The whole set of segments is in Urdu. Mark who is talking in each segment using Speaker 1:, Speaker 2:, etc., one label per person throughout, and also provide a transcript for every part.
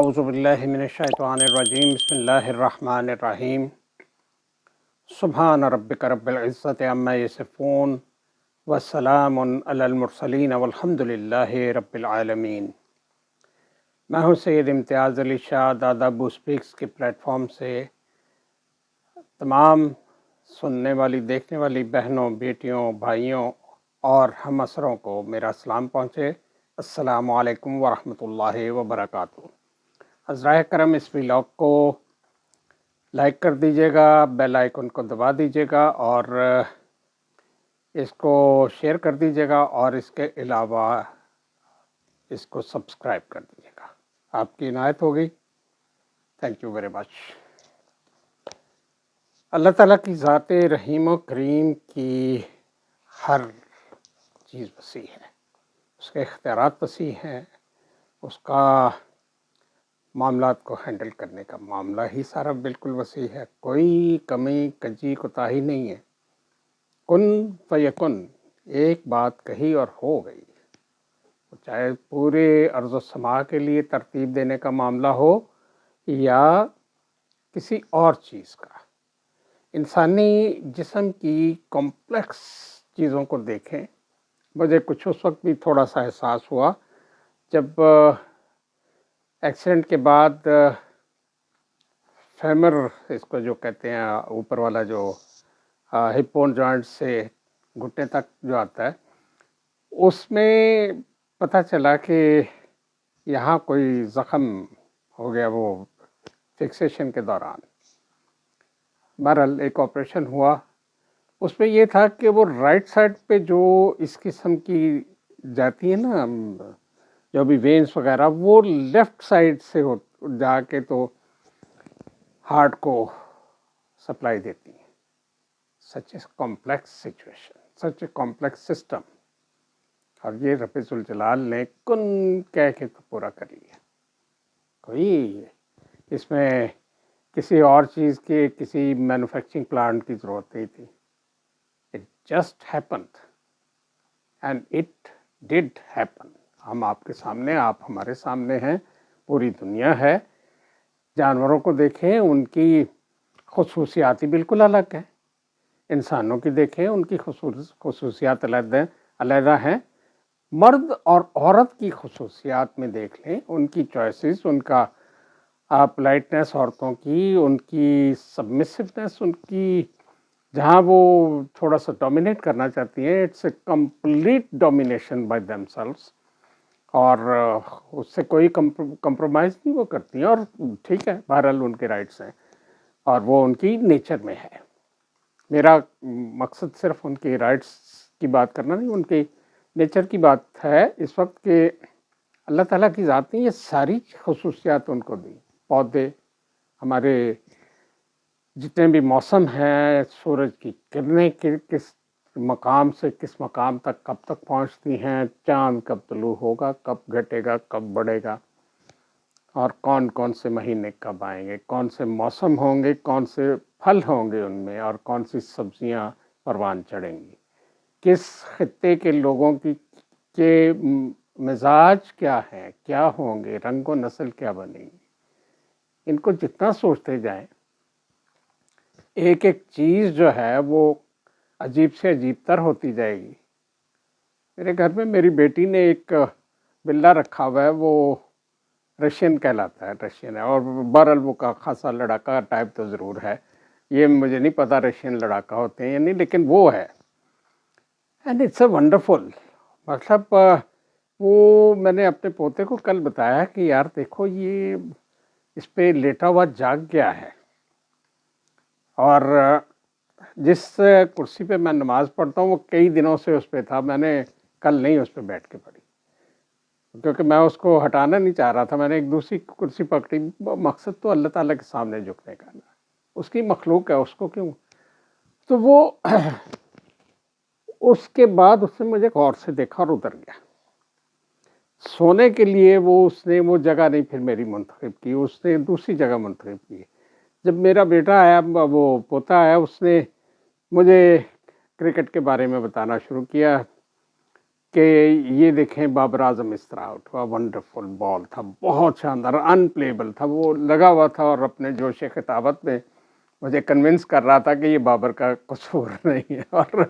Speaker 1: اعوذ باللہ من الشیطان الرجیم بسم اللہ الرحمن الرحیم سبحان ربک رب العزت عما یصفون والسلام علی المرسلین والحمد للہ رب العالمین۔ میں ہوں سید امتیاز علی شاہ دادا ابو اسپیکس کے پلیٹ فارم سے تمام سننے والی دیکھنے والی بہنوں بیٹیوں بھائیوں اور ہم اسروں کو میرا سلام پہنچے۔ السلام علیکم ورحمۃ اللہ وبرکاتہ۔ عزرائے کرم اس ولاگ کو لائک کر دیجیے گا، بیل آئیکن کو دبا دیجیے گا اور اس کو شیئر کر دیجیے گا، اور اس کے علاوہ اس کو سبسکرائب کر دیجیے گا۔ آپ کی عنایت ہوگی۔ Thank you very much. اللہ تعالیٰ کی ذات رحیم و کریم کی ہر چیز وسیع ہے، اس کے اختیارات وسیع ہیں، اس کا معاملات کو ہینڈل کرنے کا معاملہ ہی سارا بالکل وسیع ہے، کوئی کمی کجی کوتاہی نہیں ہے۔ کن فیکن، ایک بات کہی اور ہو گئی، چاہے پورے ارض و سما کے لیے ترتیب دینے کا معاملہ ہو یا کسی اور چیز کا۔ انسانی جسم کی کمپلیکس چیزوں کو دیکھیں۔ مجھے کچھ اس وقت بھی تھوڑا سا احساس ہوا جب ایکسیڈنٹ کے بعد فیمر، اس کو جو کہتے ہیں اوپر والا جو ہپ بون جوائنٹ سے گھٹنے تک جو آتا ہے، اس میں پتہ چلا کہ یہاں کوئی زخم ہو گیا وہ فکسیشن کے دوران۔ بہرحال ایک آپریشن ہوا، اس میں یہ تھا کہ وہ رائٹ سائڈ پہ جو اس قسم کی جاتی ہے نا جو بھی وینس وغیرہ، وہ لیفٹ سائڈ سے جا کے تو ہارٹ کو سپلائی دیتی ہیں۔ Such a complex situation, such a complex system, اور یہ رب ذوالجلال نے کن کہہ کے تو پورا کر لیا۔ کوئی اس میں کسی اور چیز کے، کسی مینوفیکچرنگ پلانٹ کی ضرورت نہیں تھی۔ It just happened and it did happen۔ ہم آپ کے سامنے، آپ ہمارے سامنے ہیں، پوری دنیا ہے۔ جانوروں کو دیکھیں، ان کی خصوصیات ہی بالکل الگ ہیں۔ انسانوں کی دیکھیں، ان کی خصوصیات علیحدہ ہیں۔ مرد اور عورت کی خصوصیات میں دیکھ لیں، ان کی چوائسز، ان کا پلائٹنس عورتوں کی، ان کی سبمسیونیس، ان کی جہاں وہ تھوڑا سا ڈومینیٹ کرنا چاہتی ہیں، it's a complete domination by themselves, اور اس سے کوئی کمپرومائز نہیں وہ کرتی ہیں، اور ٹھیک ہے، بہرحال ان کے رائٹس ہیں اور وہ ان کی نیچر میں ہے۔ میرا مقصد صرف ان کی رائٹس کی بات کرنا نہیں، ان کی نیچر کی بات ہے اس وقت کہ اللہ تعالیٰ کی ذات نے یہ ساری خصوصیات ان کو دی۔ پودے، ہمارے جتنے بھی موسم ہیں، سورج کی کرنیں کس مقام سے کس مقام تک کب تک پہنچتی ہیں، چاند کب طلوع ہوگا، کب گھٹے گا، کب بڑھے گا، اور کون کون سے مہینے کب آئیں گے، کون سے موسم ہوں گے، کون سے پھل ہوں گے ان میں، اور کون سی سبزیاں پروان چڑھیں گی، کس خطے کے لوگوں کے مزاج کیا ہیں، کیا ہوں گے، رنگ و نسل کیا بنے گی۔ ان کو جتنا سوچتے جائیں، ایک ایک چیز جو ہے وہ عجیب سے عجیب تر ہوتی جائے گی۔ میرے گھر میں میری بیٹی نے ایک بلہ رکھا ہوا ہے، وہ رشین کہلاتا ہے، رشین ہے، اور بہرحال وہ کا خاصا لڑاکا ٹائپ تو ضرور ہے۔ یہ مجھے نہیں پتا رشین لڑاکا ہوتے ہیں یا نہیں، لیکن وہ ہے، اینڈ اٹس اے ونڈرفل۔ مطلب وہ میں نے اپنے پوتے کو کل بتایا کہ یار دیکھو، یہ اس پہ لیٹا ہوا جاگ گیا ہے، اور جس کرسی پہ میں نماز پڑھتا ہوں وہ کئی دنوں سے اس پہ تھا، میں نے کل نہیں اس پہ بیٹھ کے پڑھی کیونکہ میں اس کو ہٹانا نہیں چاہ رہا تھا۔ میں نے ایک دوسری کرسی پکڑی، مقصد تو اللہ تعالیٰ کے سامنے جھکنے کا، اس کی مخلوق ہے، اس کو کیوں۔ تو وہ اس کے بعد اس نے مجھے غور سے دیکھا اور اتر گیا۔ سونے کے لیے اس نے وہ جگہ نہیں پھر میری منتخب کی، اس نے دوسری جگہ منتخب کی۔ جب میرا بیٹا آیا، وہ پوتا آیا، اس نے مجھے کرکٹ کے بارے میں بتانا شروع کیا، کہ یہ دیکھیں بابر اعظم اس طرح آؤٹ ہوا، ونڈرفل بال تھا، بہت شاندار، ان پلیبل تھا، وہ لگا ہوا تھا اور اپنے جوش خطابت میں مجھے کنونس کر رہا تھا کہ یہ بابر کا قصور نہیں ہے، اور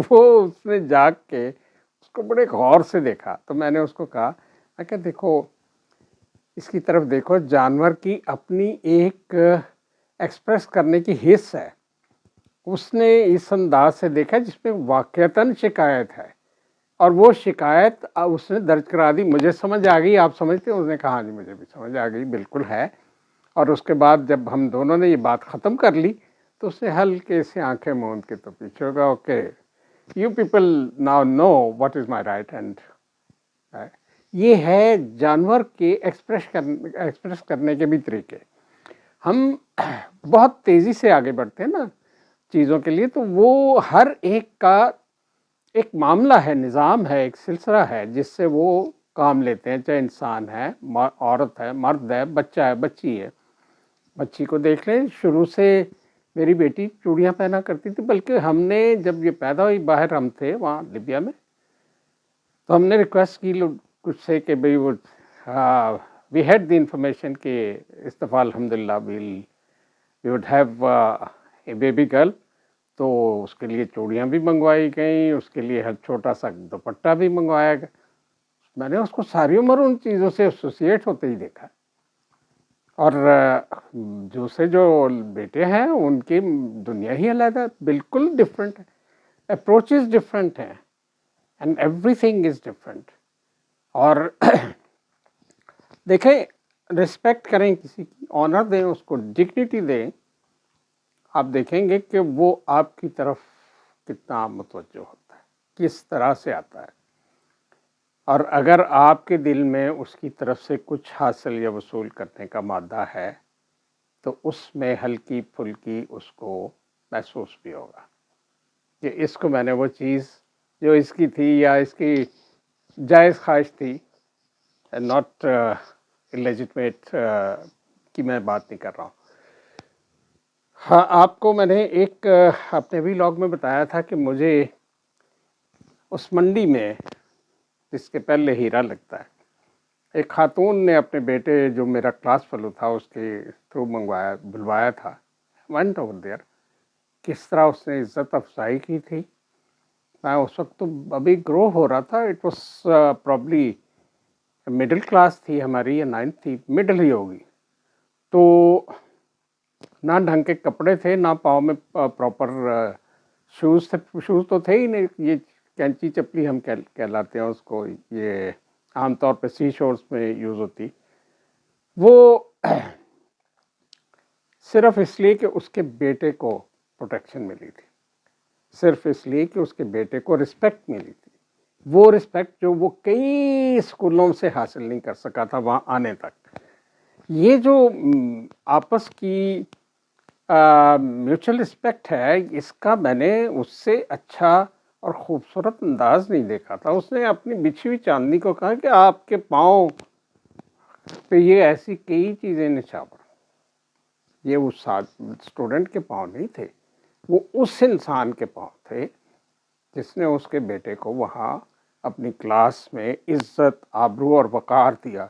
Speaker 1: وہ اس نے جاگ کے اس کو بڑے غور سے دیکھا. تو میں نے اس کو کہا کہ دیکھو اس کی طرف دیکھو، جانور کی اپنی ایک ایکسپریس کرنے کی حص ہے، اس نے اس انداز سے دیکھا جس میں واقعتاً شکایت ہے، اور وہ شکایت اس نے درج کرا دی. مجھے سمجھ آ گئی، آپ سمجھتے ہیں؟ اس نے کہا ہاں جی مجھے بھی سمجھ آ گئی، بالکل ہے. اور اس کے بعد جب ہم دونوں نے یہ بات ختم کر لی تو اس نے ہلکے سے آنکھیں موند کے تو پیچھے ہوگا، okay you people now know what is my right. And یہ ہے جانور کے ایکسپریس کرنے کے بھی طریقے. ہم بہت تیزی سے آگے بڑھتے ہیں نا چیزوں کے لیے، تو وہ ہر ایک کا ایک معاملہ ہے، نظام ہے، ایک سلسلہ ہے جس سے وہ کام لیتے ہیں، چاہے انسان ہے، عورت ہے، مرد ہے، بچہ ہے، بچی ہے. بچی کو دیکھ لیں، شروع سے میری بیٹی چوڑیاں پہنا کرتی تھی، بلکہ ہم نے جب یہ پیدا ہوئی، باہر ہم تھے وہاں لیبیا میں، تو ہم نے ریکویسٹ کی کچھ سے کہ بھئی وہ وی ہیڈ دی انفارمیشن کہ اس دفعہ الحمدللہ we would have a baby girl. تو اس کے لیے چوڑیاں بھی منگوائی گئیں، اس کے لیے ہر چھوٹا سا دوپٹہ بھی منگوایا گیا. میں نے اس کو ساری عمر ان چیزوں سے ایسوسیٹ ہوتے ہی دیکھا. اور جو بیٹے ہیں ان کی دنیا ہی علیحدہ، بالکل ڈفرینٹ ہے، اپروچز ڈفرینٹ ہیں، and every thing is different. اور دیکھیں، رسپیکٹ کریں، کسی کی آنر دیں، اس کو ڈگنیٹی دیں، آپ دیکھیں گے کہ وہ آپ کی طرف کتنا متوجہ ہوتا ہے، کس طرح سے آتا ہے. اور اگر آپ کے دل میں اس کی طرف سے کچھ حاصل یا وصول کرنے کا مادہ ہے تو اس میں ہلکی پھلکی اس کو محسوس بھی ہوگا کہ اس کو میں نے وہ چیز جو اس کی تھی یا اس کی جائز خواہش تھی، ناٹ لیجٹمیٹ کی میں بات نہیں کر رہا ہوں. ہاں، آپ کو میں نے ایک اپنے ویلاگ میں بتایا تھا کہ مجھے اس منڈی میں جس کے پہلے ہیرا لگتا ہے، ایک خاتون نے اپنے بیٹے جو میرا کلاس فیلو تھا اس کے تھرو بلوایا تھا. went over there. کس طرح اس نے عزت افزائی کی تھی. میں اس وقت تو ابھی گرو ہو رہا تھا، it was probably middle class تھی ہماری، یا 9th تھی، مڈل ہی ہوگی. تو نہ ڈھنگ کے کپڑے تھے، نہ پاؤں میں پراپر شوز تھے. شوز تو تھے ہی نہیں، یہ کینچی چپلی ہم کہلاتے ہیں اس کو، یہ عام طور پہ سی شورز میں یوز ہوتی. وہ صرف اس لیے کہ اس کے بیٹے کو پروٹیکشن ملی تھی، صرف اس لیے کہ اس کے بیٹے کو رسپیکٹ ملی تھی. وہ رسپیکٹ جو وہ کئی اسکولوں سے حاصل نہیں کر سکا تھا وہاں آنے تک. یہ جو آپس کی میوچل رسپیکٹ ہے، اس کا میں نے اس سے اچھا اور خوبصورت انداز نہیں دیکھا تھا. اس نے اپنی بچھی ہوئی چاندنی کو کہا کہ آپ کے پاؤں پہ یہ ایسی کئی چیزیں نچھاور. یہ اس اسٹوڈنٹ کے پاؤں نہیں تھے، وہ اس انسان کے پاؤں تھے جس نے اس کے بیٹے کو وہاں اپنی کلاس میں عزت، آبرو اور وقار دیا.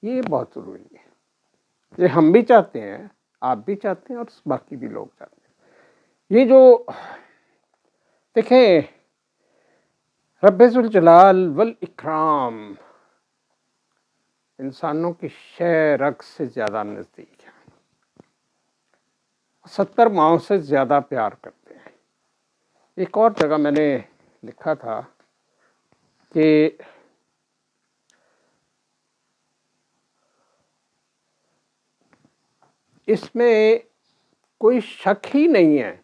Speaker 1: یہ بہت ضروری ہے. یہ ہم بھی چاہتے ہیں، آپ بھی چاہتے ہیں، اور باقی بھی لوگ چاہتے ہیں. یہ جو دیکھیں، رب ذوالجلال والاکرام انسانوں کی شے رگ سے زیادہ نزدیک ہے، 70 ماؤں سے زیادہ پیار کرتے ہیں. ایک اور جگہ میں نے لکھا تھا کہ اس میں کوئی شک ہی نہیں ہے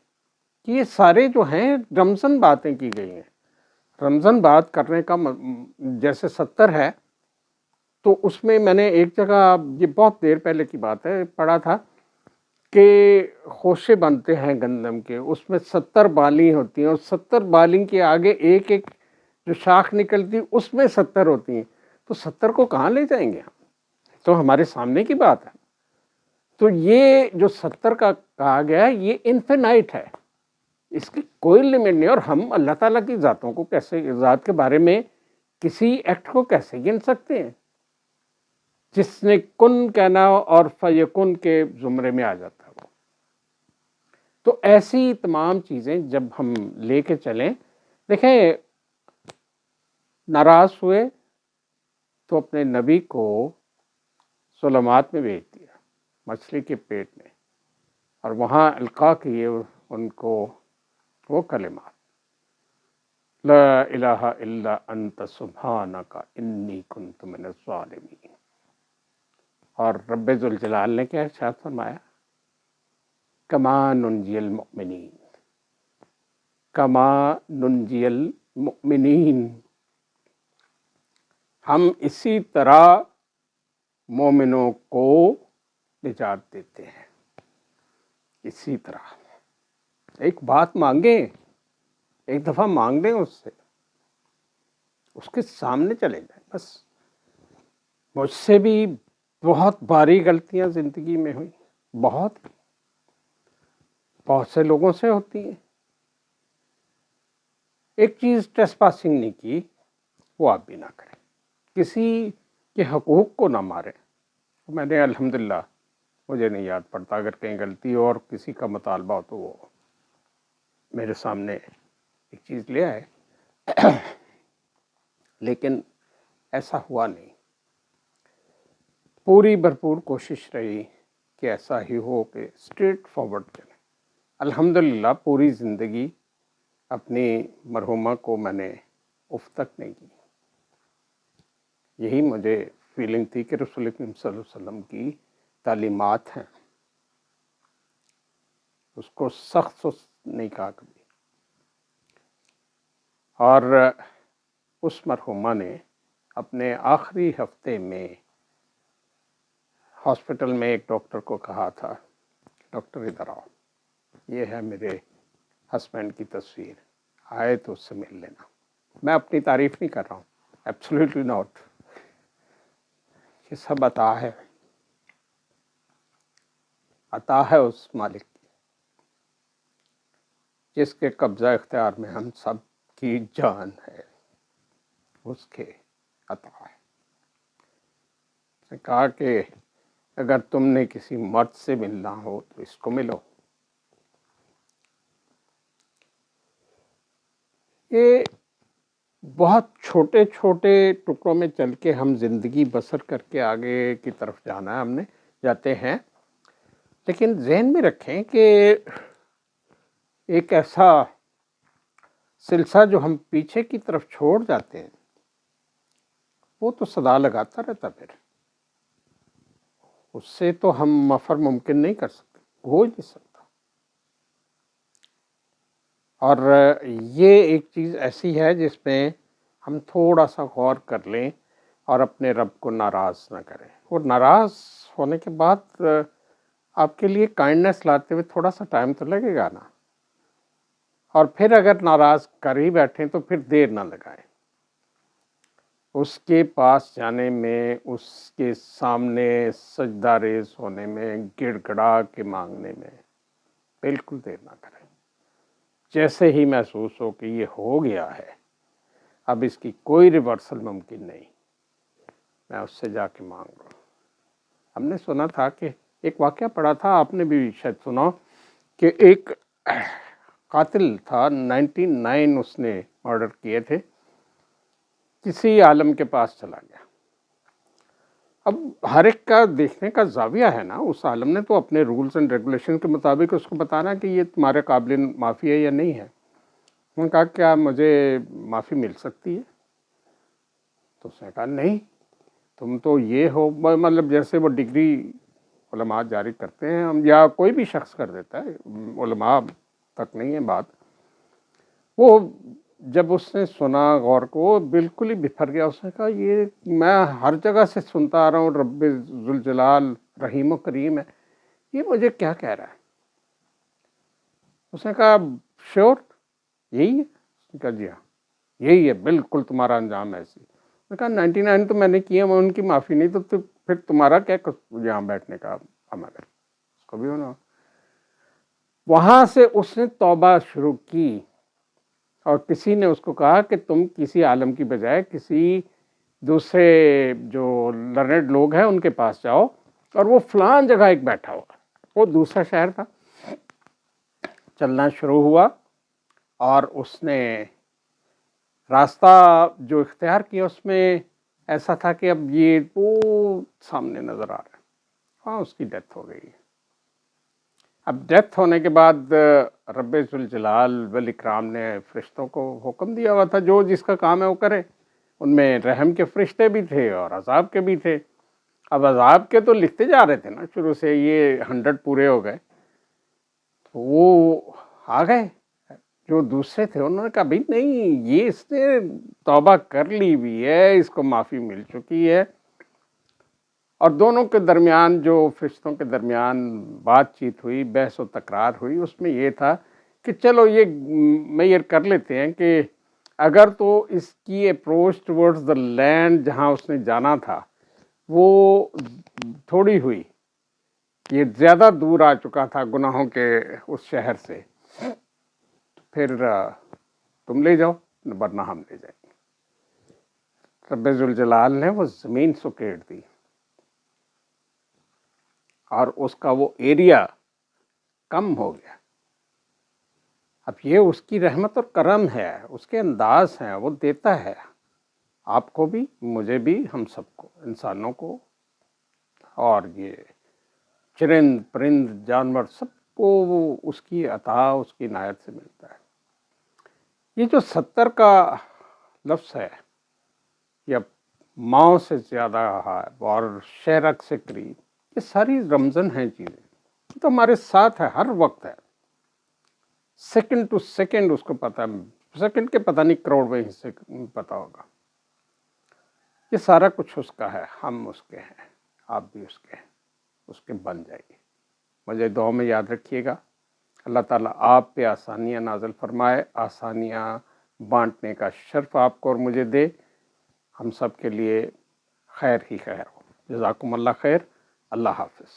Speaker 1: کہ یہ سارے جو ہیں رمزن باتیں کی گئی ہیں. رمزن بات کرنے کا جیسے 70 ہے، تو اس میں نے ایک جگہ، یہ بہت دیر پہلے کی بات ہے، پڑھا تھا کہ خوشے بنتے ہیں گندم کے، اس میں 70 بالی ہوتی ہیں، اور 70 بالی کے آگے ایک ایک جو شاخ نکلتی اس میں 70 ہوتی ہیں. تو 70 کو کہاں لے جائیں گے ہم؟ تو ہمارے سامنے کی بات ہے. تو یہ جو 70 کا کہا گیا ہے، یہ انفینائٹ ہے، اس کی کوئی لمٹ نہیں. اور ہم اللہ تعالیٰ کی ذاتوں کو کیسے، ذات کے بارے میں کسی ایکٹ کو کیسے گن سکتے ہیں جس نے کن کہنا اور فیکن کے زمرے میں آ جاتا ہے وہ. تو ایسی تمام چیزیں جب ہم لے کے چلیں، دیکھیں ناراض ہوئے تو اپنے نبی کو ظلمات میں بھیج دیا، مچھلی کے پیٹ میں، اور وہاں القاء کیے ان کو وہ کلمات، لا الہ الا انت سبحانک انی کنت من الظالمین. اور رب ذوالجلال نے کیا ارشاد فرمایا؟ کما ننجی المؤمنین، کما ننجی المؤمنین، ہم اسی طرح مومنوں کو نجات دیتے ہیں. اسی طرح ایک بات مانگیں، ایک دفعہ مانگ لیں اس سے، اس کے سامنے چلے جائیں. بس مجھ سے بھی بہت باری غلطیاں زندگی میں ہوئی، بہت سے لوگوں سے ہوتی ہیں. ایک چیز ٹریس پاسنگ نہیں کی، وہ آپ بھی نہ کریں. کسی کے حقوق کو نہ ماریں. میں نے الحمدللہ، مجھے نہیں یاد پڑتا، اگر کہیں غلطی ہو اور کسی کا مطالبہ ہو تو وہ میرے سامنے ایک چیز لے آئے، لیکن ایسا ہوا نہیں. پوری بھرپور کوشش رہی کہ ایسا ہی ہو کہ اسٹریٹ فارورڈ چلیں. الحمدللہ پوری زندگی اپنی مرحومہ کو میں نے اف تک نہیں کی. یہی مجھے فیلنگ تھی کہ رسول اکرم صلی اللہ علیہ وسلم کی تعلیمات ہیں، اس کو سخت نہیں کہا کبھی. اور اس مرحومہ نے اپنے آخری ہفتے میں ہاسپٹل میں ایک ڈاکٹر کو کہا تھا، ڈاکٹر ادھر آؤ، یہ ہے میرے ہسبینڈ کی تصویر، آئے تو اس سے مل لینا. میں اپنی تعریف نہیں کر رہا ہوں، ایبسلیوٹلی ناٹ. یہ سب عطا ہے، عطا ہے اس مالک کی جس کے قبضہ اختیار میں ہم سب کی جان ہے، اس کے عطا ہے. اس نے کہا کہ اگر تم نے کسی مرد سے ملنا ہو تو اس کو ملو. یہ بہت چھوٹے چھوٹے ٹکڑوں میں چل کے ہم زندگی بسر کر کے آگے کی طرف جانا ہے، ہم نے جاتے ہیں. لیکن ذہن میں رکھیں کہ ایک ایسا سلسلہ جو ہم پیچھے کی طرف چھوڑ جاتے ہیں وہ تو صدا لگاتا رہتا، پھر اس سے تو ہم مفر ممکن نہیں کر سکتے، ہو ہی نہیں سکتا. اور یہ ایک چیز ایسی ہے جس میں ہم تھوڑا سا غور کر لیں اور اپنے رب کو ناراض نہ کریں. اور ناراض ہونے کے بعد آپ کے لیے کائنڈنس لاتے ہوئے تھوڑا سا ٹائم تو لگے گا نا. اور پھر اگر ناراض کر ہی بیٹھیں تو پھر دیر نہ لگائیں. اس کے پاس جانے میں، اس کے سامنے سجدہ ریز ہونے میں، گڑ گڑا کے مانگنے میں بالکل دیر نہ کریں. جیسے ہی محسوس ہو کہ یہ ہو گیا ہے، اب اس کی کوئی ریورسل ممکن نہیں، میں اس سے جا کے مانگ رہا ہوں. ہم نے سنا تھا کہ ایک واقعہ پڑھا تھا، آپ نے بھی شاید سنا، کہ ایک قاتل تھا، 99 اس نے مرڈر کیے تھے، کسی عالم کے پاس چلا گیا. اب ہر ایک کا دیکھنے کا زاویہ ہے نا. اس عالم نے تو اپنے رولز اینڈ ریگولیشن کے مطابق اس کو بتانا کہ یہ تمہارے قابل معافی ہے یا نہیں ہے. انہوں نے کہا کیا مجھے معافی مل سکتی ہے؟ تو اس نے کہا نہیں، تم تو یہ ہو، مطلب جیسے وہ ڈگری علماء جاری کرتے ہیں ہم، یا کوئی بھی شخص کر دیتا ہے، علماء تک نہیں ہے بات. وہ جب اس نے سنا غور کو، بالکل ہی بفر گیا. اس نے کہا یہ میں ہر جگہ سے سنتا آ رہا ہوں رب ذوالجلال رحیم و کریم ہے، یہ مجھے کیا کہہ رہا ہے؟ اس نے کہا شیور یہی ہے؟ اس نے کہا جی ہاں یہی ہے، بالکل تمہارا انجام ایسی. اس نے کہا 99 تو میں نے کیے، میں ان کی معافی نہیں، تو پھر تمہارا کیا یہاں بیٹھنے کا عمل ہے؟ اس کو بھی ہونا. وہاں سے اس نے توبہ شروع کی اور کسی نے اس کو کہا کہ تم کسی عالم کی بجائے کسی دوسرے جو لرنڈ لوگ ہیں ان کے پاس جاؤ، اور وہ فلان جگہ ایک بیٹھا ہوا، وہ دوسرا شہر تھا۔ چلنا شروع ہوا اور اس نے راستہ جو اختیار کیا اس میں ایسا تھا کہ اب یہ وہ سامنے نظر آ رہا ہے، ہاں اس کی ڈیتھ ہو گئی۔ اب ڈیتھ ہونے کے بعد رب ذوالجلال والاکرام نے فرشتوں کو حکم دیا ہوا تھا جو جس کا کام ہے وہ کرے۔ ان میں رحم کے فرشتے بھی تھے اور عذاب کے بھی تھے۔ اب عذاب کے تو لکھتے جا رہے تھے نا، شروع سے یہ 100 پورے ہو گئے، تو وہ آ گئے۔ جو دوسرے تھے انہوں نے کہا بھائی نہیں، یہ اس نے توبہ کر لی بھی ہے، اس کو معافی مل چکی ہے۔ اور دونوں کے درمیان، جو فرشتوں کے درمیان بات چیت ہوئی، بحث و تکرار ہوئی، اس میں یہ تھا کہ چلو یہ میئر کر لیتے ہیں کہ اگر تو اس کی اپروچ ٹورڈز دا لینڈ جہاں اس نے جانا تھا وہ تھوڑی ہوئی، یہ زیادہ دور آ چکا تھا گناہوں کے اس شہر سے، پھر تم لے جاؤ ورنہ ہم لے جائیں گے۔ رب ذوالجلال نے وہ زمین سکیڑ دی اور اس کا وہ ایریا کم ہو گیا۔ اب یہ اس کی رحمت اور کرم ہے، اس کے انداز ہیں، وہ دیتا ہے آپ کو بھی، مجھے بھی، ہم سب کو، انسانوں کو، اور یہ چرند پرند جانور سب کو وہ اس کی عطا، اس کی عنایت سے ملتا ہے۔ یہ جو 70 کا لفظ ہے، یا ماؤں سے زیادہ ہے اور شہرک سے قریب، یہ ساری رمزن ہیں چیزیں، یہ تو ہمارے ساتھ ہے، ہر وقت ہے، سیکنڈ ٹو سیکنڈ اس کو پتہ ہے، سیکنڈ کے پتہ نہیں کروڑویں حصے پتہ ہوگا۔ یہ سارا کچھ اس کا ہے، ہم اس کے ہیں، آپ بھی اس کے ہیں، اس کے بن جائیے۔ مجھے دعا میں یاد رکھیے گا۔ اللہ تعالیٰ آپ پہ آسانیاں نازل فرمائے، آسانیاں بانٹنے کا شرف آپ کو اور مجھے دے، ہم سب کے لیے خیر ہی خیر ہو۔ جزاکم اللہ خیر، اللہ حافظ۔